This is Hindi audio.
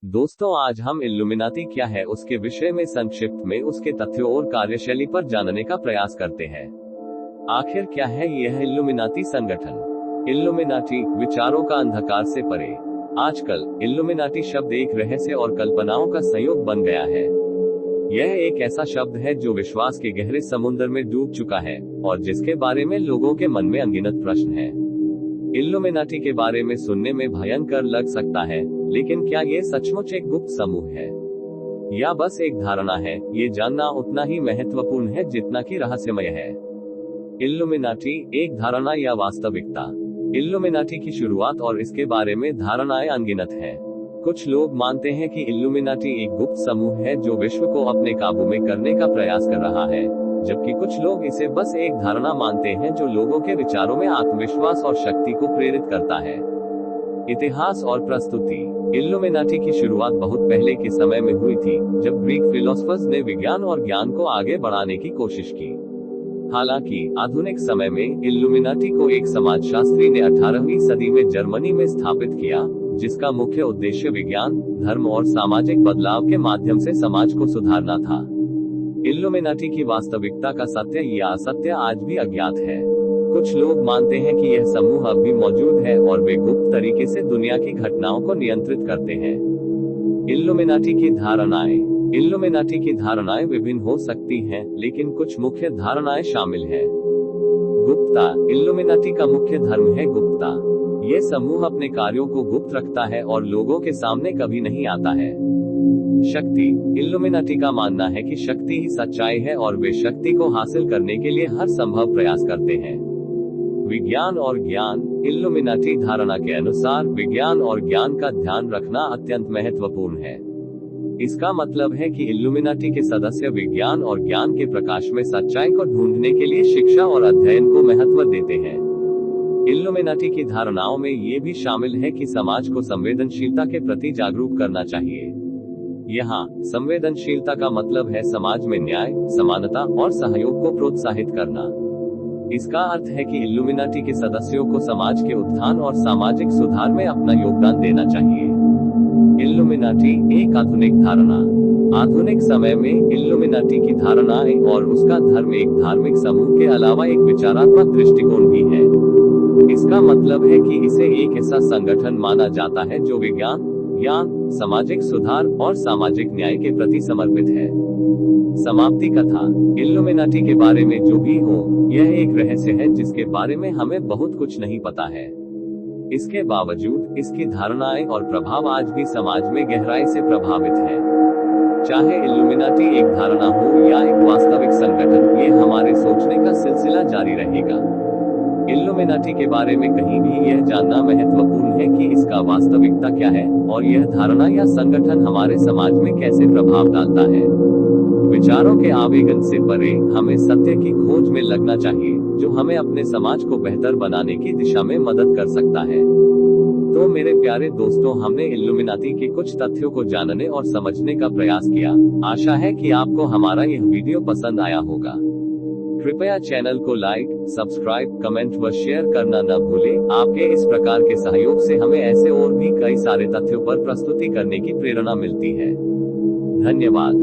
दोस्तों, आज हम इल्यूमिनाती क्या है उसके विषय में संक्षिप्त में उसके तथ्यों और कार्यशैली पर जानने का प्रयास करते हैं। आखिर क्या है यह इल्यूमिनाती संगठन? इल्यूमिनाटी विचारों का अंधकार से परे। आजकल इल्यूमिनाटी शब्द एक रहस्य और कल्पनाओं का संयोग बन गया है। यह एक ऐसा शब्द है जो विश्वास के गहरे समुद्र में डूब चुका है और जिसके बारे में लोगों के मन में अनगिनत प्रश्न हैं। इल्यूमिनाटी के बारे में सुनने में भयंकर लग सकता है, लेकिन क्या ये सचमुच एक गुप्त समूह है या बस एक धारणा है? ये जानना उतना ही महत्वपूर्ण है जितना कि रहस्यमय है। इल्यूमिनाटी एक धारणा या वास्तविकता? इल्यूमिनाटी की शुरुआत और इसके बारे में धारणाएं अनगिनत हैं। कुछ लोग मानते हैं कि इल्यूमिनाटी एक गुप्त समूह है जो विश्व को अपने काबू में करने का प्रयास कर रहा है, जबकि कुछ लोग इसे बस एक धारणा मानते हैं जो लोगों के विचारों में आत्मविश्वास और शक्ति को प्रेरित करता है। इतिहास और प्रस्तुति। इल्यूमिनाटी की शुरुआत बहुत पहले के समय में हुई थी, जब ग्रीक फिलोसफर्स ने विज्ञान और ज्ञान को आगे बढ़ाने की कोशिश की। हालांकि आधुनिक समय में इल्यूमिनाटी को एक समाजशास्त्री ने 18वीं सदी में जर्मनी में स्थापित किया, जिसका मुख्य उद्देश्य विज्ञान, धर्म और सामाजिक बदलाव के माध्यम से समाज को सुधारना था। इल्यूमिनाटी की वास्तविकता का सत्य या असत्य आज भी अज्ञात है। कुछ लोग मानते हैं कि यह समूह अब भी मौजूद है और वे गुप्त तरीके से दुनिया की घटनाओं को नियंत्रित करते हैं। इल्यूमिनाटी की धारणाएं। इल्यूमिनाटी की धारणाएं विभिन्न हो सकती हैं, लेकिन कुछ मुख्य धारणाएं शामिल हैं। गुप्तता। इल्यूमिनाटी का मुख्य धर्म है गुप्तता। यह समूह अपने कार्यों को गुप्त रखता है और लोगों के सामने कभी नहीं आता है। शक्ति। इल्यूमिनाटी का मानना है कि शक्ति ही सच्चाई है और वे शक्ति को हासिल करने के लिए हर संभव प्रयास करते हैं। विज्ञान और ज्ञान। इल्यूमिनाटी धारणा के अनुसार विज्ञान और ज्ञान का ध्यान रखना अत्यंत महत्वपूर्ण है। इसका मतलब है कि इल्यूमिनाटी के सदस्य विज्ञान और ज्ञान के प्रकाश में सच्चाई को ढूंढने के लिए शिक्षा और अध्ययन को महत्व देते हैं। इल्यूमिनाटी की धारणाओं में ये भी शामिल है कि समाज को संवेदनशीलता के प्रति जागरूक करना चाहिए। यहाँ संवेदनशीलता का मतलब है समाज में न्याय, समानता और सहयोग को प्रोत्साहित करना। इसका अर्थ है कि इल्यूमिनाटी के सदस्यों को समाज के उत्थान और सामाजिक सुधार में अपना योगदान देना चाहिए। इल्यूमिनाटी एक आधुनिक धारणा। आधुनिक समय में इल्यूमिनाटी की धारणाएं और उसका धर्म एक धार्मिक समूह के अलावा एक विचारात्मक दृष्टिकोण भी है। इसका मतलब है कि इसे एक ऐसा संगठन माना जाता है जो विज्ञान, ज्ञान, सामाजिक सुधार और सामाजिक न्याय के प्रति समर्पित है। समाप्ति कथा। इल्यूमिनाटी के बारे में जो भी हो, यह एक रहस्य है जिसके बारे में हमें बहुत कुछ नहीं पता है। इसके बावजूद इसकी धारणाएं और प्रभाव आज भी समाज में गहराई से प्रभावित है। चाहे इल्यूमिनाटी एक धारणा हो या एक वास्तविक संगठन, ये हमारे सोचने का सिलसिला जारी रहेगा। इल्यूमिनाटी के बारे में कहीं भी यह जानना महत्वपूर्ण है कि इसका वास्तविकता क्या है और यह धारणा या संगठन हमारे समाज में कैसे प्रभाव डालता है। विचारों के आवेगन से परे हमें सत्य की खोज में लगना चाहिए, जो हमें अपने समाज को बेहतर बनाने की दिशा में मदद कर सकता है। तो मेरे प्यारे दोस्तों, हमने इल्यूमिनाटी के कुछ तथ्यों को जानने और समझने का प्रयास किया। आशा है कि आपको हमारा यह वीडियो पसंद आया होगा। कृपया चैनल को लाइक, सब्सक्राइब, कमेंट व शेयर करना न भूलें। आपके इस प्रकार के सहयोग से हमें ऐसे और भी कई सारे तथ्यों पर प्रस्तुति करने की प्रेरणा मिलती है। धन्यवाद।